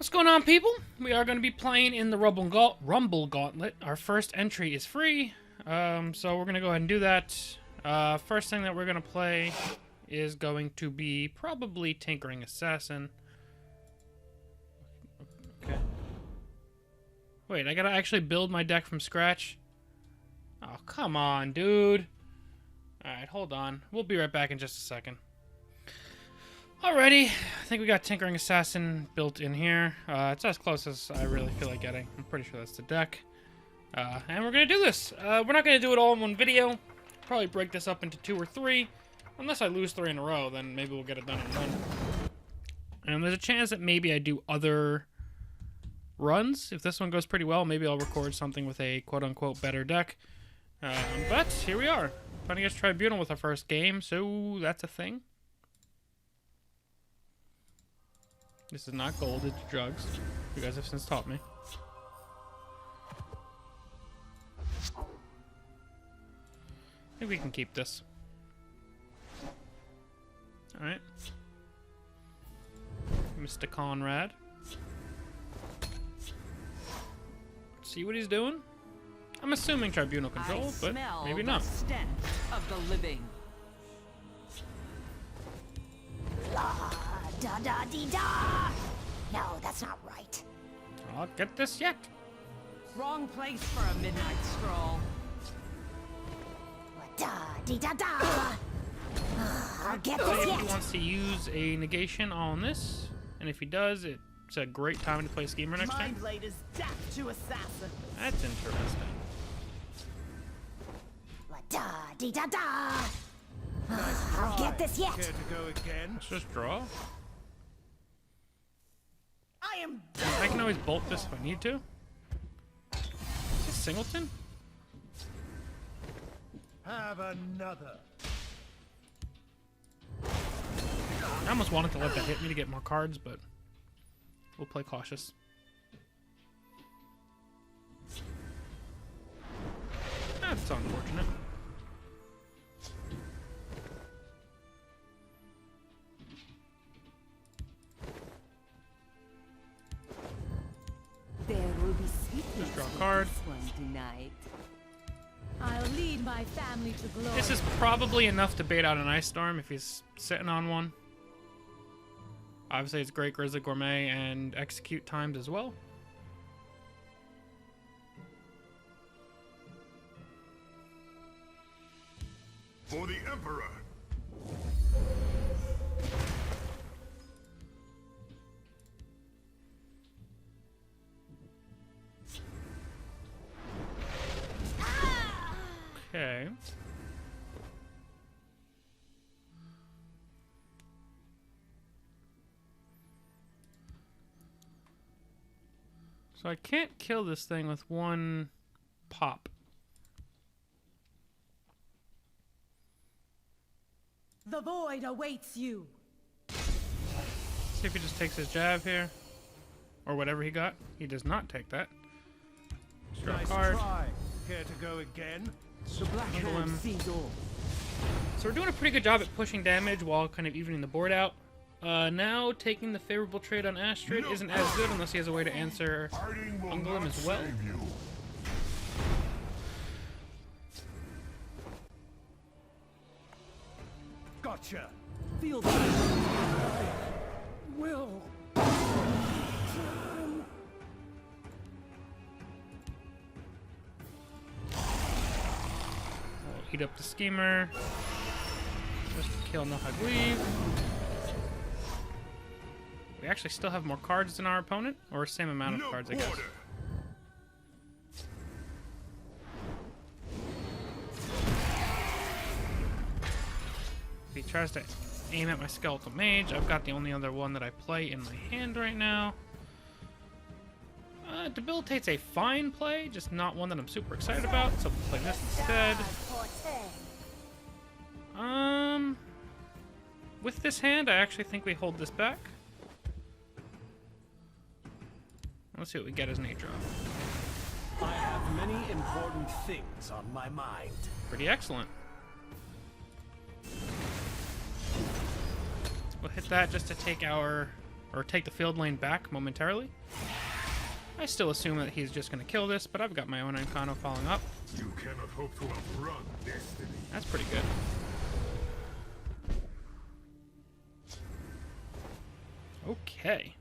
What's going on, people? We are going to be playing in the Rumble Gauntlet. Our first entry is free, so we're going to go ahead and do that. First thing that we're going to play is going to be probably Tinkering Assassin. Okay. Wait, I gotta actually build my deck from scratch? Oh, come on, dude. Alright, hold on. We'll be right back in just a second. Alrighty, I think we got Tinkering Assassin built in here. It's as close as I really feel like getting. I'm pretty sure that's the deck. And we're gonna do this. We're not gonna do it all in one video. Probably break this up into 2 or 3. Unless I lose 3 in a row, then maybe we'll get it done in one. And there's a chance that maybe I do other runs. If this one goes pretty well, maybe I'll record something with a quote-unquote better deck. But here we are. Fighting against Tribunal with our first game, so that's a thing. This is not gold, it's drugs. You guys have since taught me. I think we can keep this. Alright. Mr. Conrad. See what he's doing? I'm assuming Tribunal control, but maybe not. The stench of the living. Da da dee da! No, that's not right. I'll get this yet. Wrong place for a midnight stroll. Da dee da da! I'll get this If yet. he wants to use a negation on this, and if he does, it's a great time to play Schemer next My turn. blade is death to assassin. That's interesting. Da dee da da! I'll get this yet. Care to go again? Let's just draw. I am I can always bolt this if I need to. Is this Singleton? Have another. I almost wanted to let that hit me to get more cards, but we'll play cautious. That's unfortunate. There will be sweetness Just draw a card. with this one tonight. I'll lead my family to glory. This is probably enough to bait out an Ice Storm if he's sitting on one. Obviously, it's great Grizzly Gourmet and execute timed as well. For the Emperor. Okay. So I can't kill this thing with one pop. The void awaits you. See if he just takes his jab here. Or whatever he got. He does not take that. Just draw a Nice card. try. Care to go again? The black Handle hand him. sees all. So we're doing a pretty good job at pushing damage while kind of evening the board out. Now taking the favorable trade on Astrid isn't as good unless he has a way to answer Hiding will Ungolem not as well. save you. Gotcha. Feel that. Will. We'll eat up the Schemer. Just to kill No Hagleave. We actually still have more cards than our opponent, or same amount of No cards, I guess. quarter. If he tries to aim at my Skeletal Mage, I've got the only other one that I play in my hand right now. Debilitate's a fine play, just not one that I'm super excited about, so we'll play this instead. With this hand, I actually think we hold this back. Let's see what we get as an 8-drop. I have many important things on my mind. Pretty excellent. We'll hit that just to take our or take the field lane back momentarily. I still assume that he's just going to kill this, but I've got my own Incarno following up. You cannot hope to outrun destiny. That's pretty good. Okay.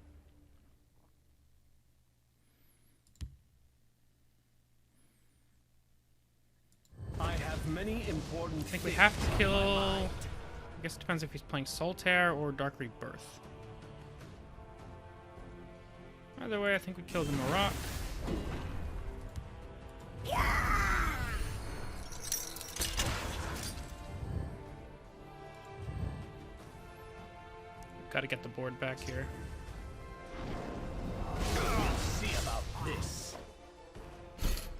I have many important I think we have to kill... I guess it depends if he's playing Solitaire or Dark Rebirth. Either way, I think we killed the Maroc. Got to get the board back here. See about this.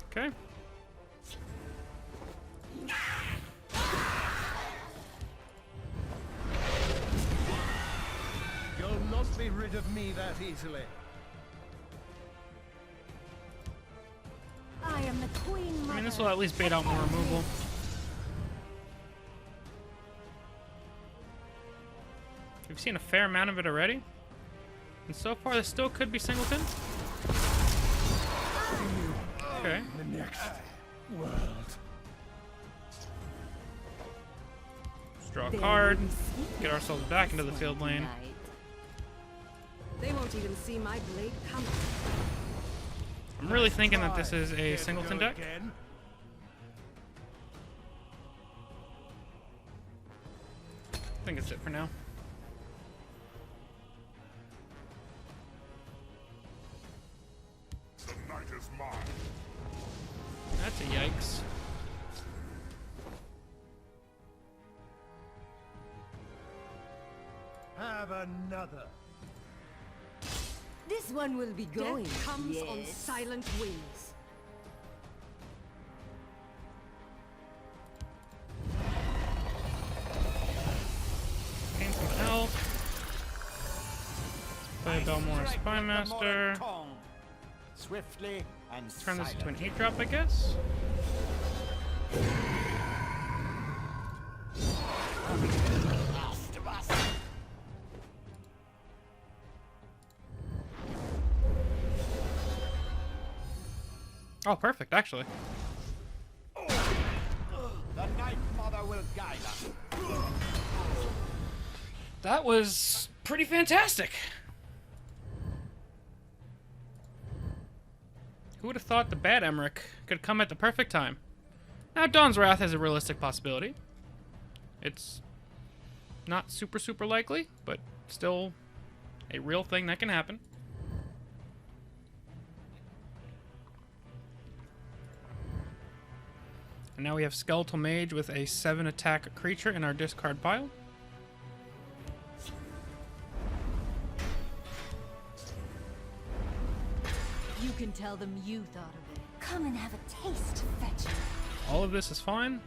Okay. You'll not be rid of me that easily. I am the queen mother. I mean, this will at least bait out more removal. We've seen a fair amount of it already. And so far, this still could be Singleton. Okay. The next world. Let's draw a card. Get ourselves back into the field lane. They won't even see my blade coming. I'm really thinking that this is a Singleton deck. Again? I think it's it for now. The night is mine. That's a yikes. Have another. This one will be going. Death Comes yes. on silent wings. Gain some health. Play Belmore Spymaster. Swiftly and Turn this into an 8-drop, I guess. Oh, perfect, actually. The Night Mother will guide us. That was pretty fantastic. Who would have thought the bad Emmerich could come at the perfect time? Now, Dawn's Wrath has a realistic possibility. It's not super likely, but still a real thing that can happen. And now we have Skeletal Mage with a 7-attack creature in our discard pile. You can tell them you thought of it. Come and have a taste, fetcher. All of this is fine.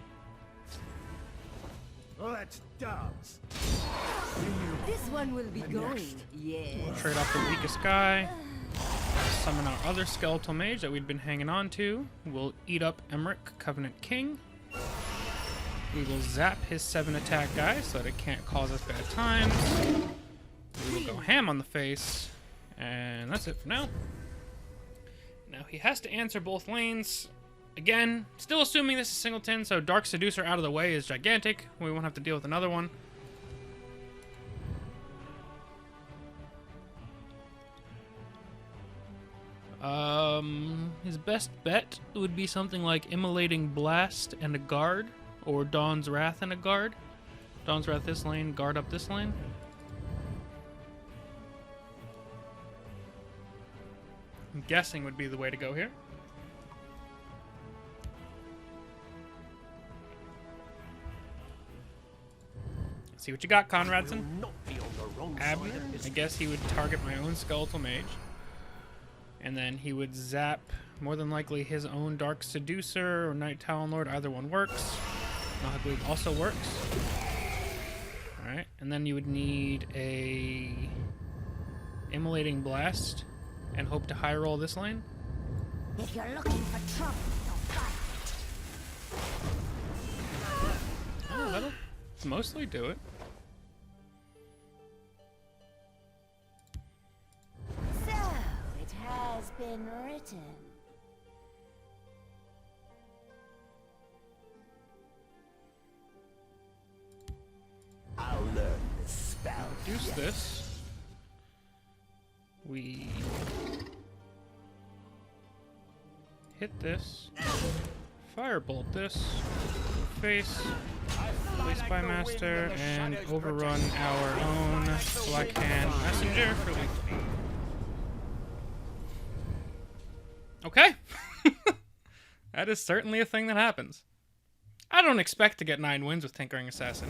Let's dance. This one will be going. Yes. Trade off the weakest guy. Summon our other Skeletal Mage that we'd been hanging on to. We'll eat up Emmerich, Covenant King. We will zap his 7-attack guy so that it can't cause us bad times. We will go ham on the face. And that's it for now. Now he has to answer both lanes. Again, still assuming this is Singleton, so Dark Seducer out of the way is gigantic. We won't have to deal with another one. His best bet would be something like Immolating Blast and a guard, or Dawn's Wrath and a guard. Dawn's Wrath this lane, guard up this lane. I'm guessing would be the way to go here. See what you got, Conradson. Not be on the wrong Abner. side of I this. guess he would target my own Skeletal Mage. And then he would zap, more than likely, his own Dark Seducer or Night Talon Lord. Either one works. Nahagleeb also works. Alright, and then you would need a Immolating Blast and hope to high roll this lane. If you're looking for trouble, you'll find it. Oh, that'll mostly do it. been written. I'll learn the spell. Reduce this. We hit this. Firebolt this. Face. Place by master and overrun our own Black Hand Messenger for week. Okay. That is certainly a thing that happens. I don't expect to get 9 wins with Tinkering Assassin,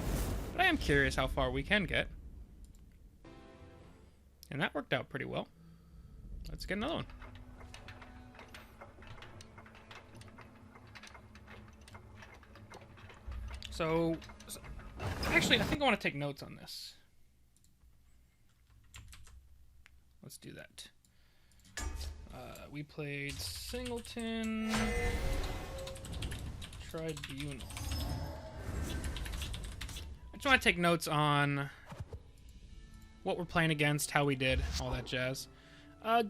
but I am curious how far we can get. And that worked out pretty well. Let's get another one. So, actually, I think I want to take notes on this. Let's do that. We played Singleton, Tribunal. I just want to take notes on what we're playing against, how we did, all that jazz.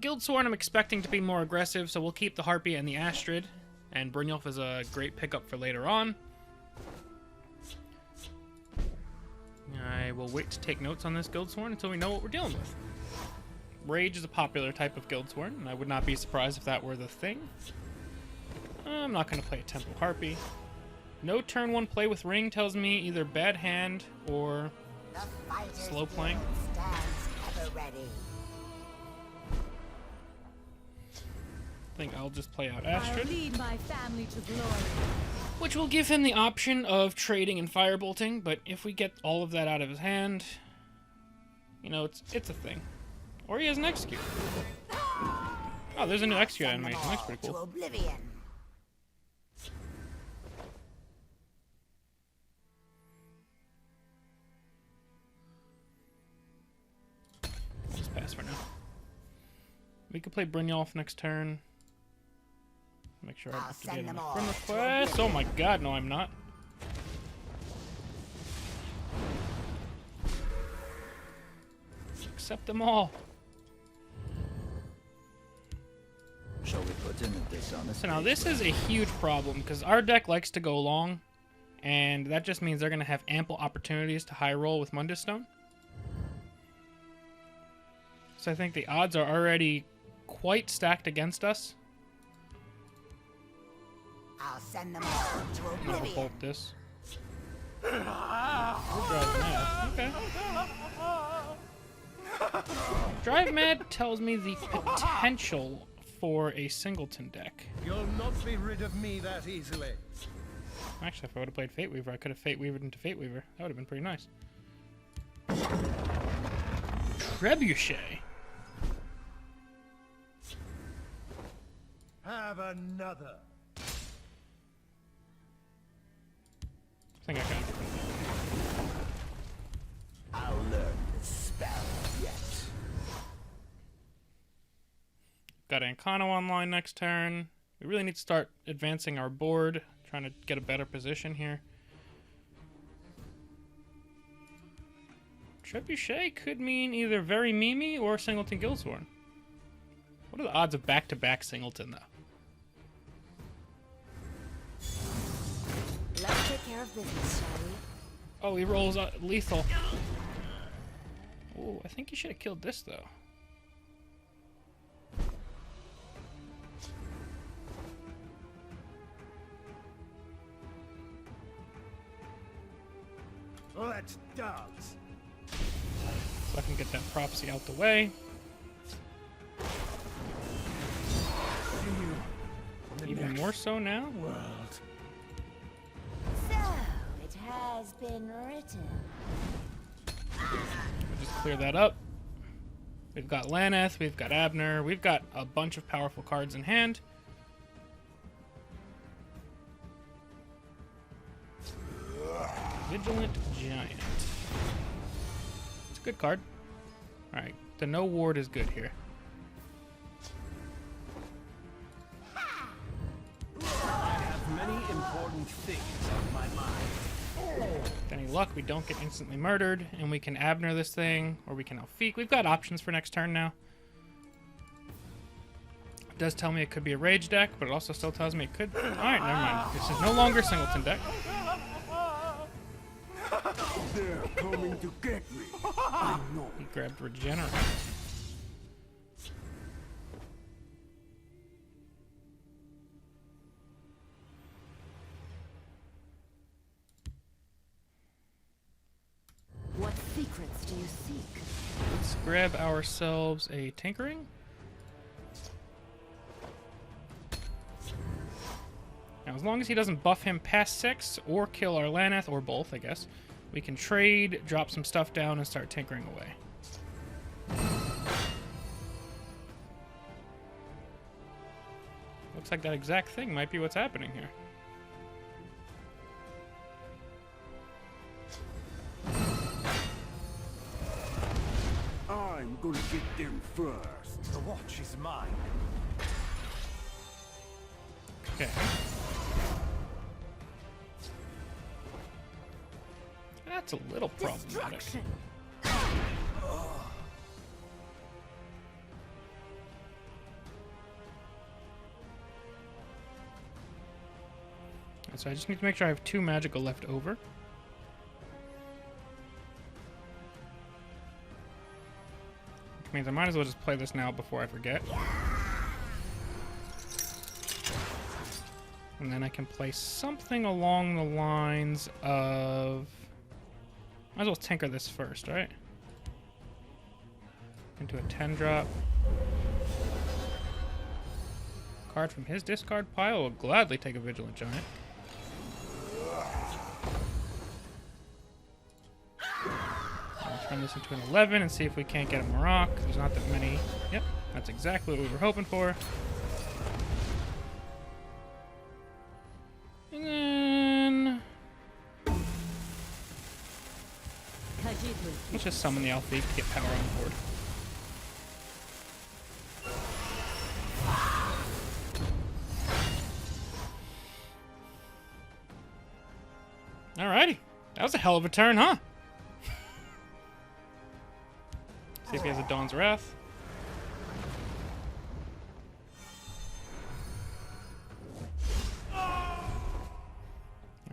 Guildsworn I'm expecting to be more aggressive, so we'll keep the Harpy and the Astrid, and Brynjolf is a great pickup for later on. I will wait to take notes on this Guildsworn until we know what we're dealing with. Rage is a popular type of Guildsworn, and I would not be surprised if that were the thing. I'm not going to play a Temple Harpy. No turn 1 play with Ring tells me either bad hand or slow playing. Stands ever ready. I think I'll just play out I'll Astrid, lead my family to glory. which will give him the option of trading and firebolting, but if we get all of that out of his hand, you know, it's a thing. Or he has an execute. Oh, there's a new execute animation. That's pretty To cool. oblivion. Just pass for now. We could play Brynjolf next turn. Make sure I'm I'll up to send date on them my all friend to request. Oh my god, no I'm not. Accept them all. Shall we put in a dishonest? So now this is a huge problem because our deck likes to go long, and that just means they're going to have ample opportunities to high roll with Mundus Stone. So I think the odds are already quite stacked against us. I'll send them all to I'm gonna oblivion. bolt this. We'll drive mad. Okay. Drive mad tells me the potential for a Singleton deck. You'll not be rid of me that easily. Actually, if I would have played Fate Weaver, I could have Fate Weavered into Fate Weaver. That would have been pretty nice. Trebuchet. Have another. I think I got it. I'll learn the spell yet. Got Ancano online next turn. We really need to start advancing our board, trying to get a better position here. Trebuchet could mean either very memey or Singleton Guildsworn. What are the odds of back-to-back Singleton, though? Let's take care of business, shall we? Oh, he rolls lethal. Oh, I think he should have killed this, though. Let's dance. So I can get that prophecy out the way. Even more so now. World. So, it has been written. We'll just clear that up. We've got Laneth, we've got Abner, we've got a bunch of powerful cards in hand. Vigilant Giant. It's a good card. Alright, the no ward is good here. I have many important things on my mind. With any luck, we don't get instantly murdered, and we can Abner this thing, or we can Alfiq. We've got options for next turn now. does tell me it could be a rage deck, but it also still tells me it could... Alright, never mind. This is no longer singleton deck. They're coming to get me. I know. He grabbed Regenerate. What secrets do you seek? Let's grab ourselves a Tinkering. Now, as long as he doesn't buff him past 6 or kill our Laneth, or both, I guess, we can trade, drop some stuff down, and start tinkering away. Looks like that exact thing might be what's happening here. I'm gonna get them first. The watch is mine. Okay. That's a little problematic. Destruction. So I just need to make sure I have 2 magical left over. Which means I might as well just play this now before I forget. And then I can play something along the lines of... Might as well tinker this first, right? Into a 10-drop. Card from his discard pile will gladly take a Vigilant Giant. I'll turn this into an 11 and see if we can't get a Maroc. There's not that many. Yep, that's exactly what we were hoping for. And then... let's just summon the Alfie to get power on the board. Alrighty. That was a hell of a turn, huh? See if he has a Dawn's Wrath.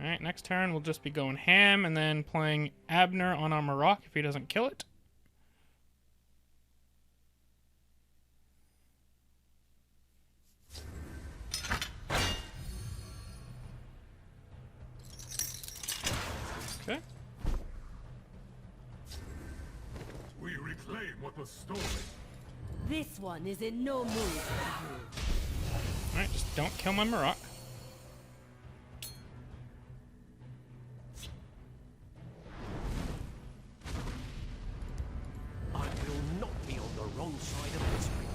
Alright, next turn we'll just be going ham and then playing Abner on our Maroc if he doesn't kill it. Okay. We reclaim what was stolen. This one is in no mood. Alright, just don't kill my Maroc. I will not be on the wrong side of history.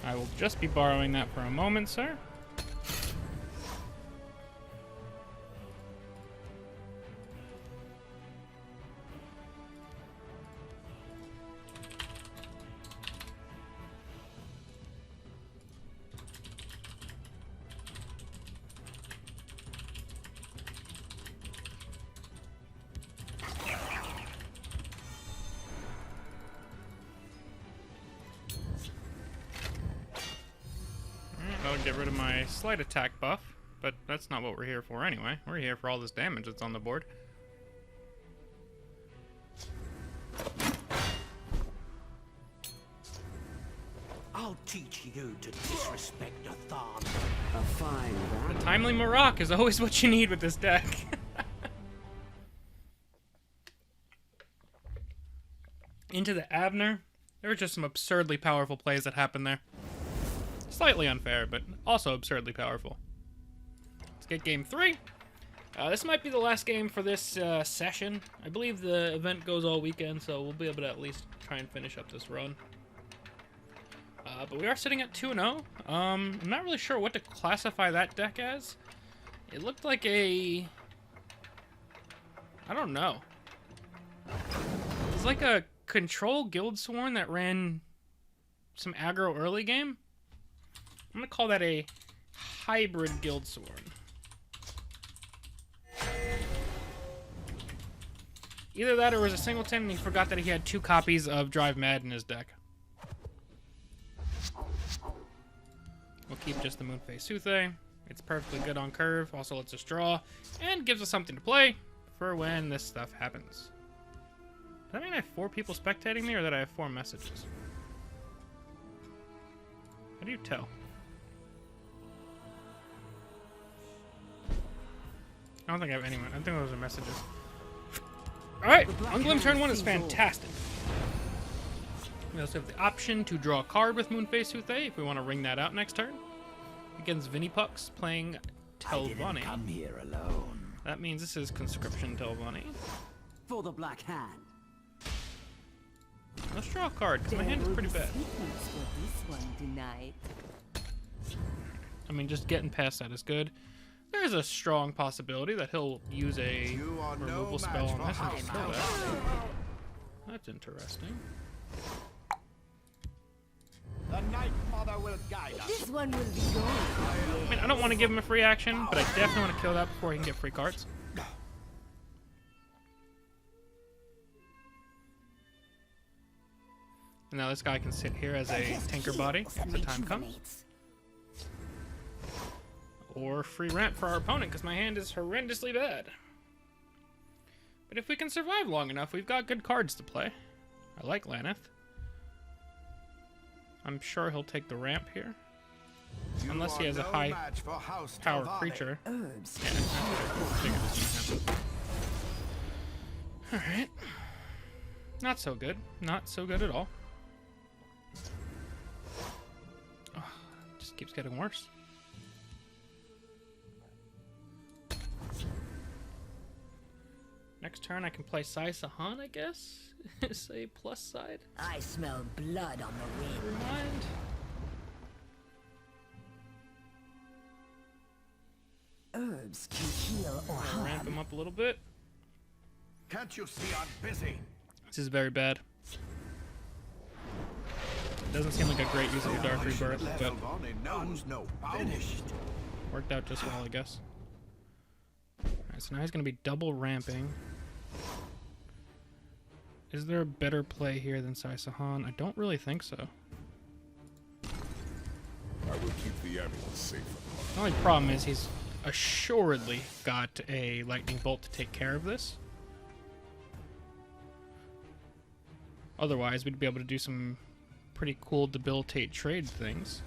I will just be borrowing that for a moment, sir. I'll get rid of my slight attack buff, but that's not what we're here for anyway. We're here for all this damage that's on the board. I'll teach you to disrespect a Thon. A fine A timely Maroc is always what you need with this deck. Into the Abner. There were just some absurdly powerful plays that happened there. Slightly unfair, but also absurdly powerful. Let's get game 3. This might be the last game for this session. I believe the event goes all weekend, so we'll be able to at least try and finish up this run. But we are sitting at 2-0. I'm not really sure what to classify that deck as. It looked like a... I don't know. It's like a control Guildsworn that ran some aggro early game. I'm going to call that a hybrid Guildsworn. Either that or it was a singleton and he forgot that he had 2 copies of Drive Mad in his deck. We'll keep just the Moonface Soothe. It's perfectly good on curve, also lets us draw, and gives us something to play for when this stuff happens. Does that mean I have 4 people spectating me, or that I have 4 messages? How do you tell? I don't think I have anyone. I think those are messages. Alright, Unglim turn 1 is fantastic. We also have the option to draw a card with Moonface Soothe if we want to ring that out next turn. Against Vinnypucks playing Telvanni. Come here alone. That means this is Conscription Telvanni. For the Black Hand. Let's draw a card, because my hand is pretty bad. I mean, just getting past that is good. There's a strong possibility that he'll use a removal spell on this and just kill that. That's interesting. The Night Mother will guide us. This one will be going. I mean, I don't want to give him a free action, but I definitely want to kill that before he can get free cards. And now this guy can sit here as a Tinker Body if the time comes. Or free ramp for our opponent, because my hand is horrendously bad. But if we can survive long enough, we've got good cards to play. I like Laneth. I'm sure he'll take the ramp here. Unless he has a high power creature. Herbs. Yeah, I figured this was gonna happen. Alright. Not so good. Not so good at all. Oh, just keeps getting worse. Next turn I can play Sai Sahan, I guess? Is a plus side. I smell blood on the wind. Mind. Herbs can heal or harm. Ramp him up a little bit. Can't you see I'm busy? This is very bad. Doesn't seem like a great use of your Dark Rebirth, but Knows no finished. worked out just well, I guess. Alright, so now he's going to be double ramping. Is there a better play here than Sai Sahan? I don't really think so. I will keep the animals safe. The only problem is he's assuredly got a lightning bolt to take care of this. Otherwise, we'd be able to do some pretty cool debilitate trade things.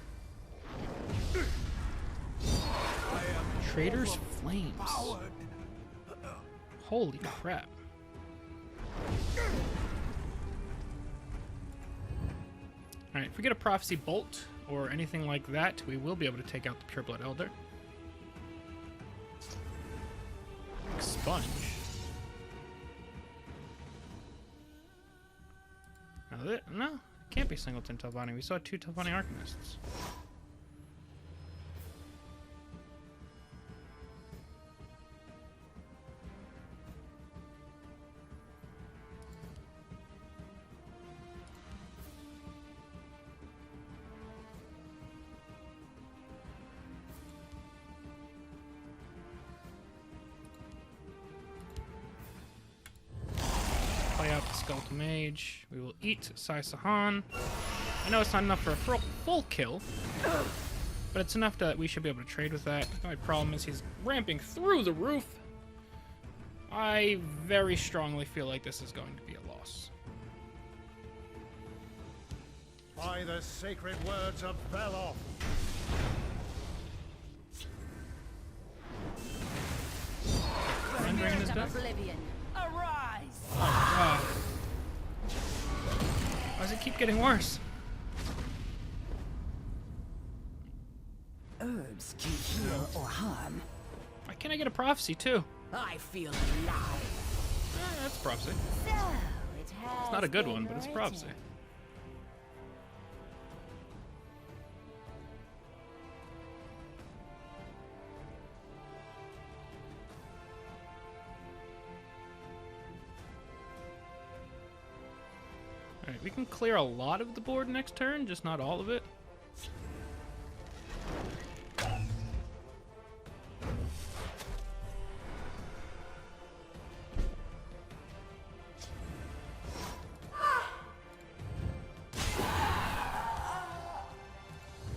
Trader's Flames. Holy crap. Alright, if we get a Prophecy Bolt or anything like that, we will be able to take out the Pureblood Elder. Expunge. No, it can't be Singleton Telvanni. We saw 2 Telvanni Arcanists. Play out the Skeletal Mage. We will eat Sai Sahan. I know it's not enough for a full kill, but it's enough that we should be able to trade with that. The only problem is he's ramping through the roof. I very strongly feel like this is going to be a loss. By the sacred words of Beloff. Rendering in his deck. Oblivion. Arise! God. Why does it keep getting worse? Herbs can heal or harm. Why can't I get a Prophecy too? I feel alive. That's a Prophecy. So, it has It's not a good been one, but it's a Prophecy. written. Alright, we can clear a lot of the board next turn, just not all of it.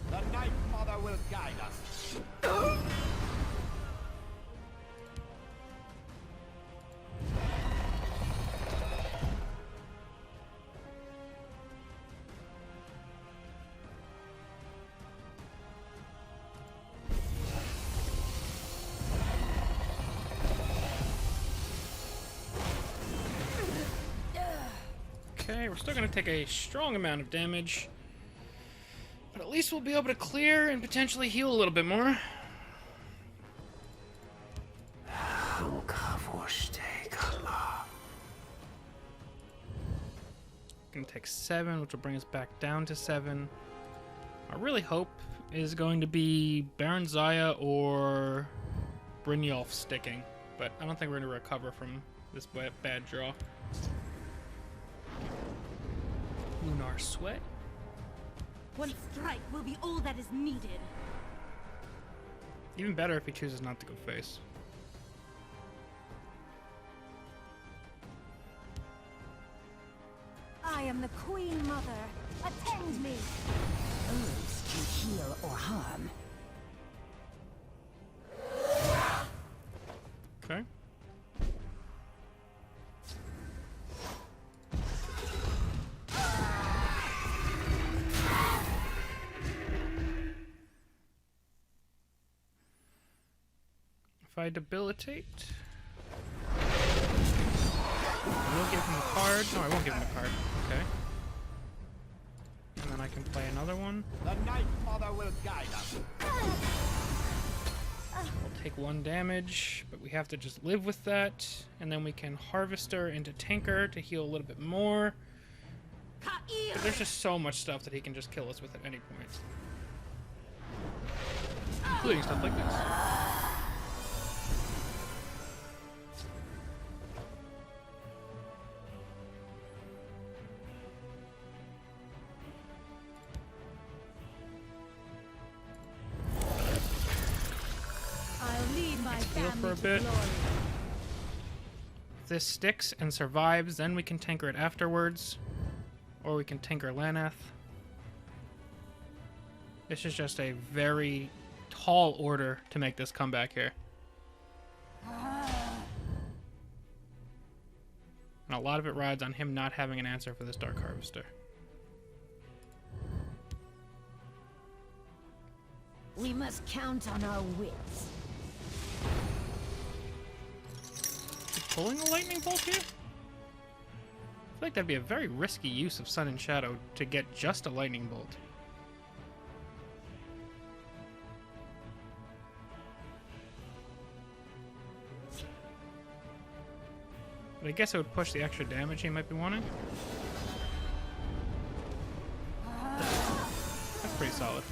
The Night Mother will guide us. Okay, we're still going to take a strong amount of damage. But at least we'll be able to clear and potentially heal a little bit more. Gonna take 7, which will bring us back down to 7. I really hope is going to be Barilzars or Brynjolf sticking, but I don't think we're gonna recover from this bad draw. Lunar Sweat. One strike will be all that is needed. Even better if he chooses not to go face. I am the Queen Mother. Attend me. Herbs can heal or harm. Okay. If I debilitate, I will give him a card. No, I won't give him a card. Okay. And then I can play another one. The Night Mother will guide us. I'll take 1 damage, but we have to just live with that. And then we can Harvester into Tanker to heal a little bit more. But there's just so much stuff that he can just kill us with at any point. Including stuff like this. I'll lead my Heal family for a to bit. glory. If this sticks and survives, then we can Tanker it afterwards. Or we can Tanker Lanath. This is just a very tall order to make this comeback here. And a lot of it rides on him not having an answer for this Dark Harvester. We must count on our wits. Is pulling a lightning bolt here? I feel like that'd be a very risky use of Sun and Shadow to get just a lightning bolt. But I guess it would push the extra damage he might be wanting. That's pretty solid.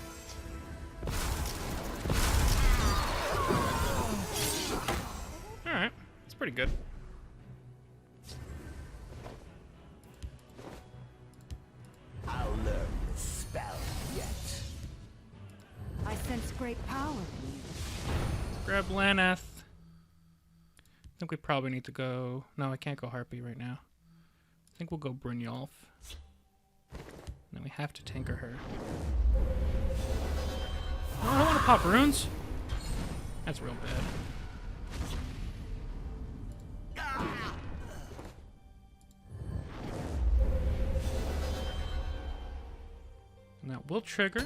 Alright, that's pretty good. I'll learn the spell yet. I sense great power in you. Grab Lanath. I think we probably need to go... No, I can't go Harpy right now. I think we'll go Brynjolf. And then we have to Tanker her. Oh, I don't want to pop runes. That's real bad. And that will trigger,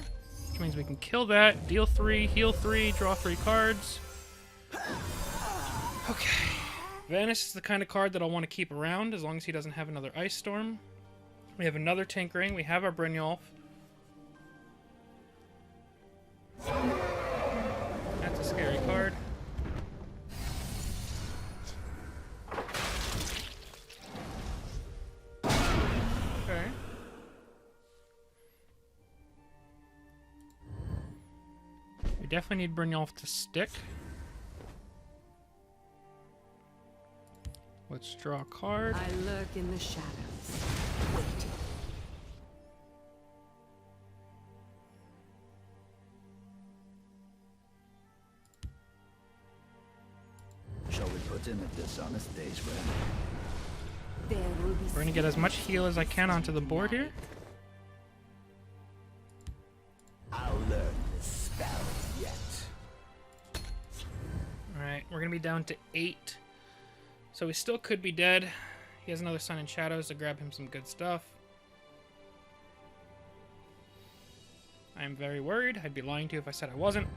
which means we can kill that, deal 3, heal 3, draw 3 cards. Okay. Vanish is the kind of card that I'll want to keep around as long as he doesn't have another Ice Storm. We have another Tinkering. We have our Brynjolf. That's a scary card. Okay. We definitely need Brynjolf to stick. Let's draw a card. I lurk in the shadows, waiting. Shall we put in a dishonest day's rent? There will be We're gonna get as much heal as I can onto the board here. I'll learn the spell enemy down to 8. So he still could be dead. He has another Sun and Shadows to grab him some good stuff. I am very worried. I'd be lying to you if I said I wasn't.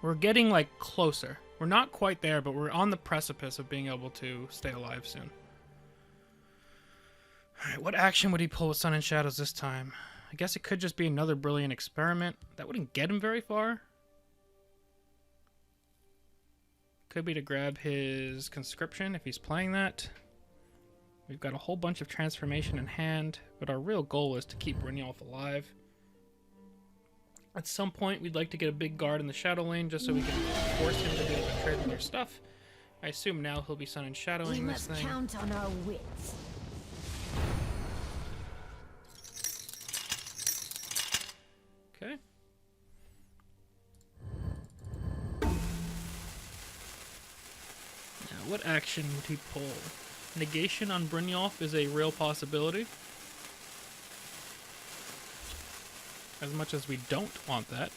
We're getting, like, closer. We're not quite there, but we're on the precipice of being able to stay alive soon. Alright, what action would he pull with Sun and Shadows this time? I guess it could just be another brilliant experiment. That wouldn't get him very far. Could be to grab his conscription if he's playing that. We've got a whole bunch of transformation in hand, but our real goal is to keep Brynjolf alive. At some point, we'd like to get a big guard in the shadow lane just so we can force him to be able to trade with your stuff. I assume now he'll be Sun and Shadowing this thing. We must count on our wits. Okay. Now, what action would he pull? Negation on Brynjolf is a real possibility. As much as we don't want that.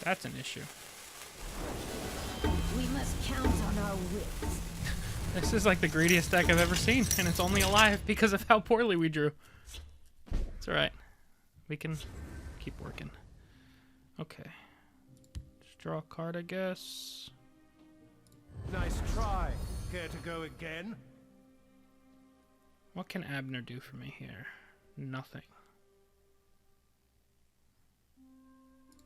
That's an issue. We must count on our wits. This is like the greediest deck I've ever seen, and it's only alive because of how poorly we drew. It's alright. We can keep working. Okay. Just draw a card, I guess. Nice try. Care to go again? What can Abner do for me here? Nothing.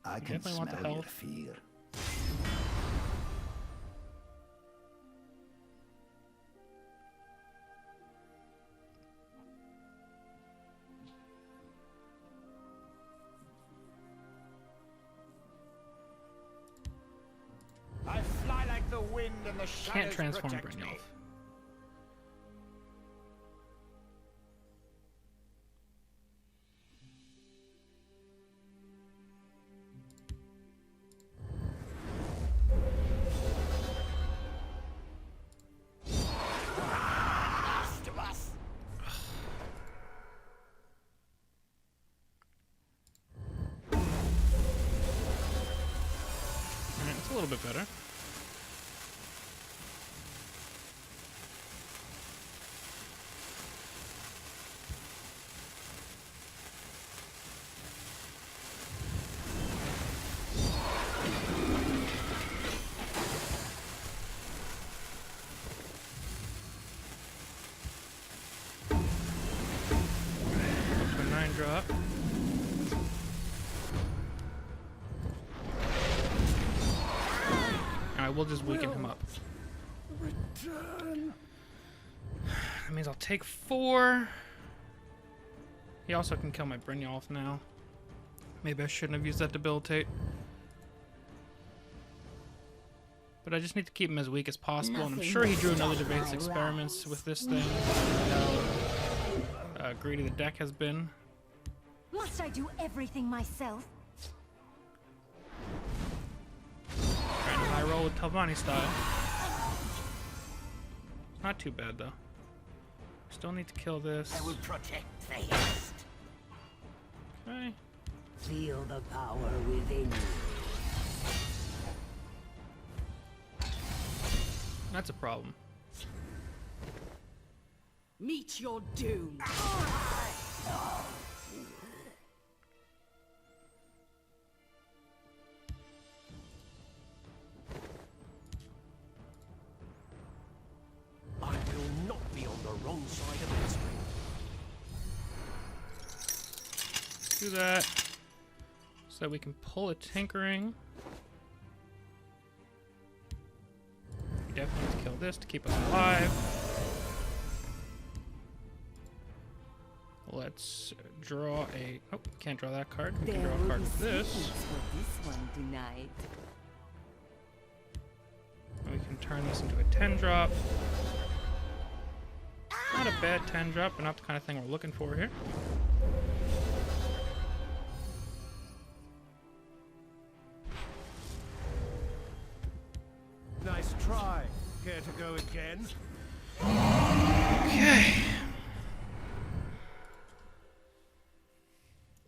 I can definitely want the smell your health. fear. I fly like the wind and the shadows Can't transform protect me. Brynjolf. To us. Alright, it's a little bit better. Up to a 9 drop. Alright, we'll just weaken him up. Return. That means I'll take 4. He also can kill my Brynjolf now. Maybe I shouldn't have used that debilitate. But I just need to keep him as weak as possible, and I'm sure he drew another Debates Experiments with this thing. How greedy the deck has been. Must I do everything myself? Trying to high roll with Talvani style. Not too bad though. Still need to kill this. I will protect the haste. Okay. Feel the power within you. That's a problem. Meet your doom. I will not be on the wrong side of history. Do that. So that we can pull a Tinkering. We definitely need to kill this to keep us alive. Let's draw a... Oh, can't draw that card. We can draw a card with this. For this one tonight. And we can turn this into a 10-drop. Not a bad 10-drop, but not the kind of thing we're looking for here. Nice try. Care to go again? Okay.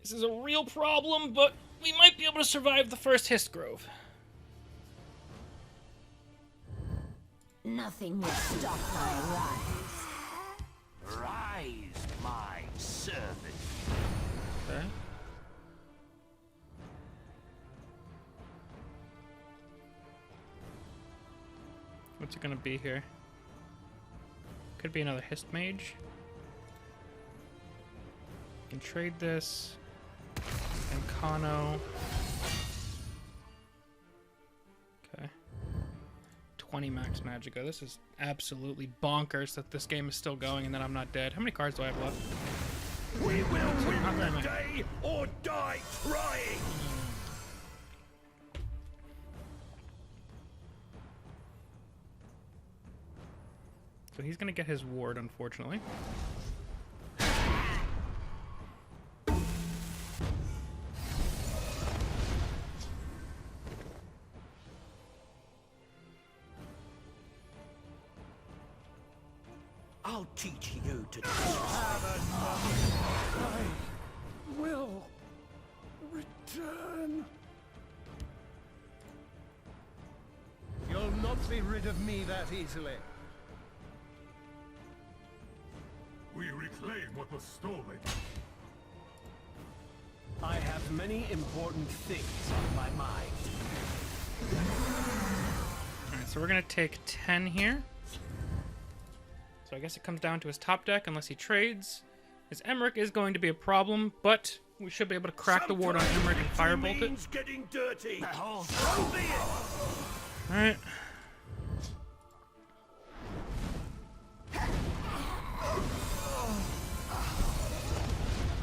This is a real problem, but we might be able to survive the first Hist Grove. Nothing will stop my rise. Rise, my servant. Okay. What's it gonna be here? Could be another Hist Mage. Can trade this. And Kano. Okay. 20 max Magica. This is absolutely bonkers that this game is still going and that I'm not dead. How many cards do I have left? We will Not very win the many. day or die trying. So he's gonna get his ward, unfortunately. I'll teach you to Will return. You'll not be rid of me that easily. We reclaim what was stolen. I have many important things on my mind. Alright, so we're gonna take 10 here. So I guess it comes down to his top deck unless he trades. His Emmerich is going to be a problem, but we should be able to crack the ward on Emmerich and firebolt it. Getting dirty. So be it. Alright.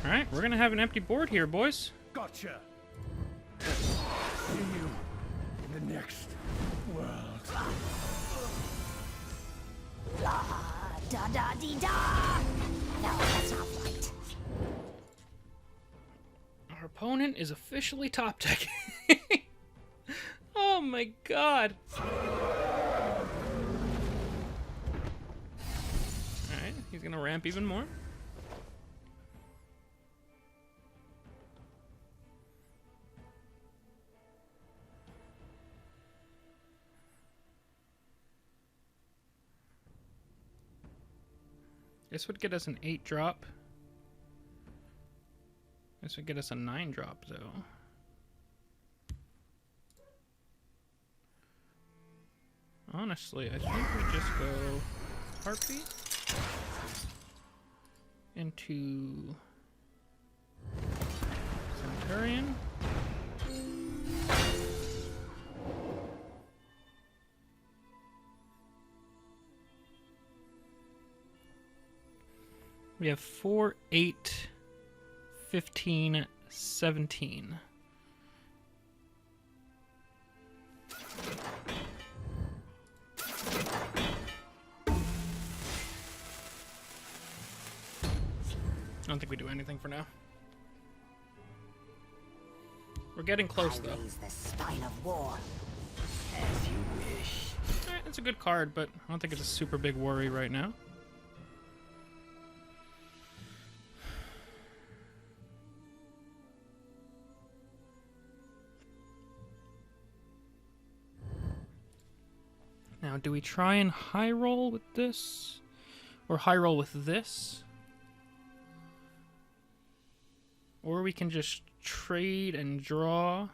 Alright, we're gonna have an empty board here, boys. Gotcha. See you in the next world. La da da dee da. No, that's not right. Our opponent is officially top decking. Oh my god. Alright, he's gonna ramp even more. This would get us an 8 drop. This would get us a 9 drop, though. Honestly, I think we just go Harpy into Centurion. We have 4, 8, 15, 17. I don't think we do anything for now. We're getting close, though. Raise the spine of war. As you wish. Alright, it's a good card, but I don't think it's a super big worry right now. Now, do we try and high roll with this? Or high roll with this? Or we can just trade and draw.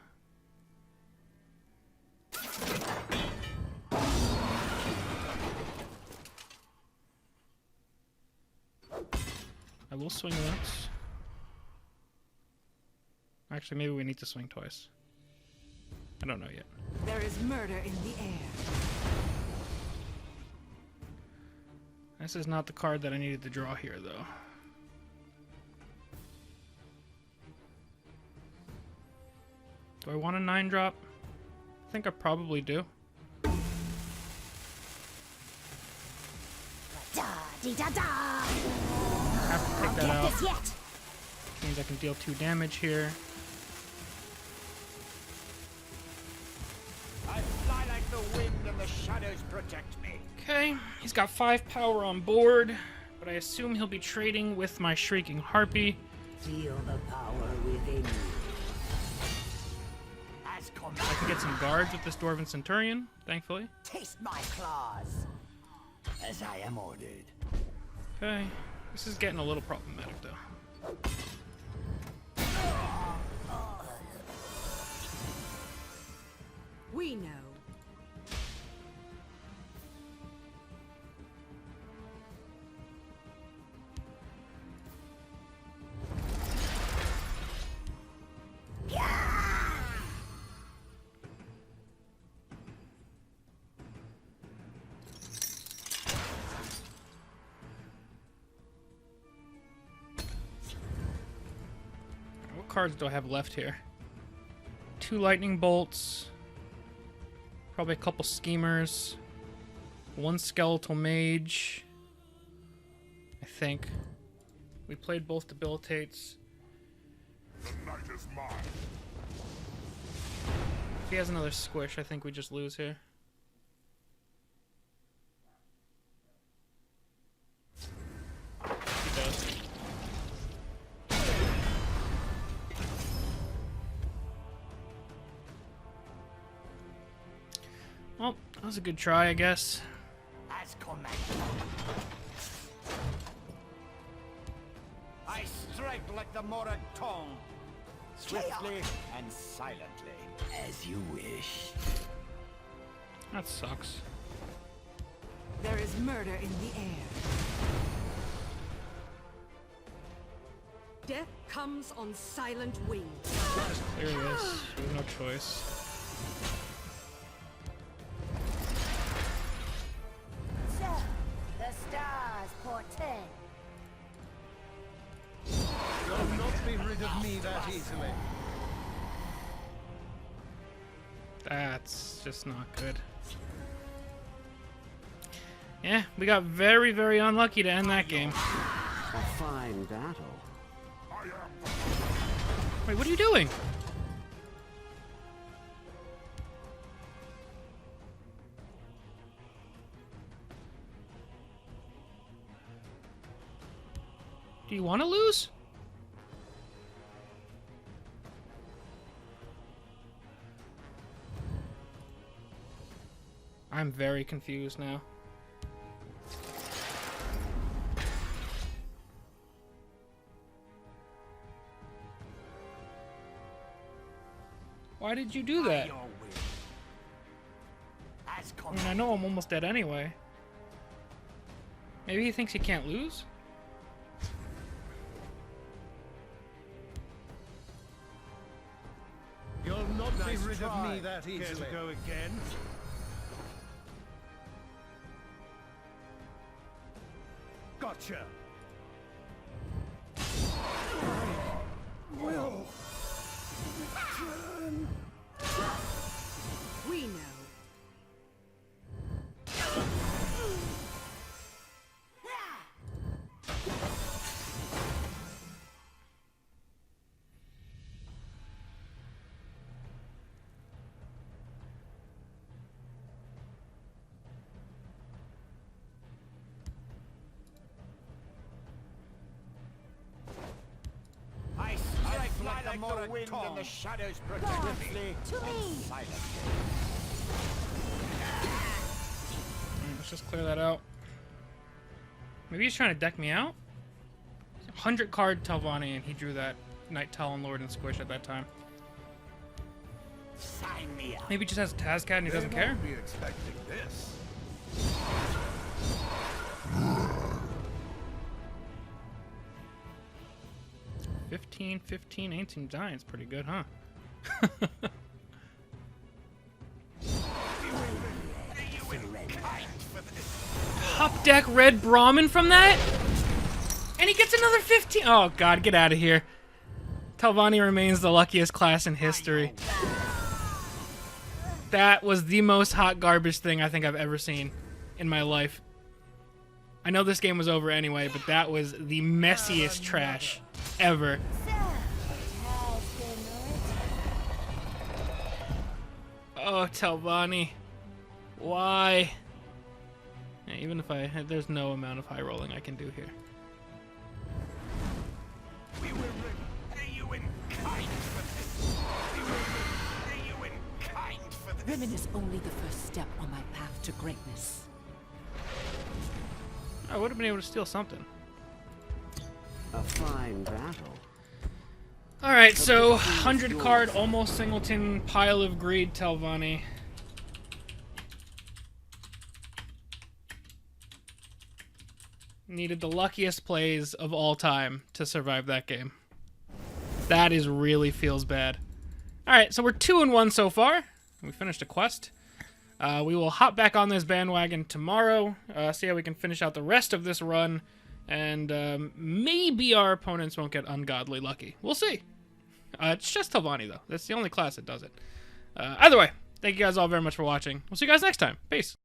I will swing once. Actually, maybe we need to swing twice. I don't know yet. There is murder in the air. This is not the card that I needed to draw here, though. Do I want a 9 drop? I think I probably do. Da dee da da. Have to take I'll that get out. this yet. Means I can deal 2 damage here. I fly like the wind and the shadows protect me. Okay, he's got 5 power on board, but I assume he'll be trading with my Shrieking Harpy. Feel the power within you. As I can get some guards with this Dwarven Centurion, thankfully. taste my claws. As I am ordered. Okay, this is getting a little problematic though. We know. What cards do I have left here? 2 lightning bolts. Probably a couple schemers. 1 skeletal mage. I think. We played both debilitates. The night is mine. If he has another squish, I think we just lose here. He does. Well, that was a good try, I guess. As commanded. I strike like the Morag tongue. Swiftly and silently. As you wish. That sucks. There is murder in the air. Death comes on silent wings. There he is. We have no choice. So, the stars portend. You'll not be rid of me that easily. That's just not good. Yeah, we got very, very unlucky to end that game. A fine battle. Wait, what are you doing? Do you want to lose? I'm very confused now. Why did you do that? Your will. As I mean, I know I'm almost dead anyway. Maybe he thinks he can't lose? You'll not be rid of me that easily. Care to go again? Gotcha. Will. We know. I strike like the Morag wind and the shadows protect me. To me. Silently. Let's just clear that out. Maybe he's trying to deck me out? 100 card Telvanni and he drew that Knight Talonlord and Squish at that time. Sign me up. Maybe he just has Tazcat and he doesn't care? Be expecting this. $15, 15, Ancient Giant's pretty good, huh? Top deck Red Brahmin from that? And he gets another 15. Oh god, get out of here. Telvanni remains the luckiest class in history. That was the most hot garbage thing I think I've ever seen in my life. I know this game was over anyway, but that was the messiest trash ever. So, it has been written. Oh, Telvanni. Why? Yeah, even if there's no amount of high rolling I can do here. We will repay you in kind for this. We will repay you in kind for this. Ribbon is only the first step on my path to greatness. I would have been able to steal something. A fine battle. Alright, so 100 card, almost singleton, pile of greed, Telvanni. Needed the luckiest plays of all time to survive that game. That really feels bad. Alright, so we're 2-1 so far. We finished a quest. We will hop back on this bandwagon tomorrow, see how we can finish out the rest of this run, and maybe our opponents won't get ungodly lucky. We'll see. It's just Telvanni, though. That's the only class that does it. Either way, thank you guys all very much for watching. We'll see you guys next time. Peace.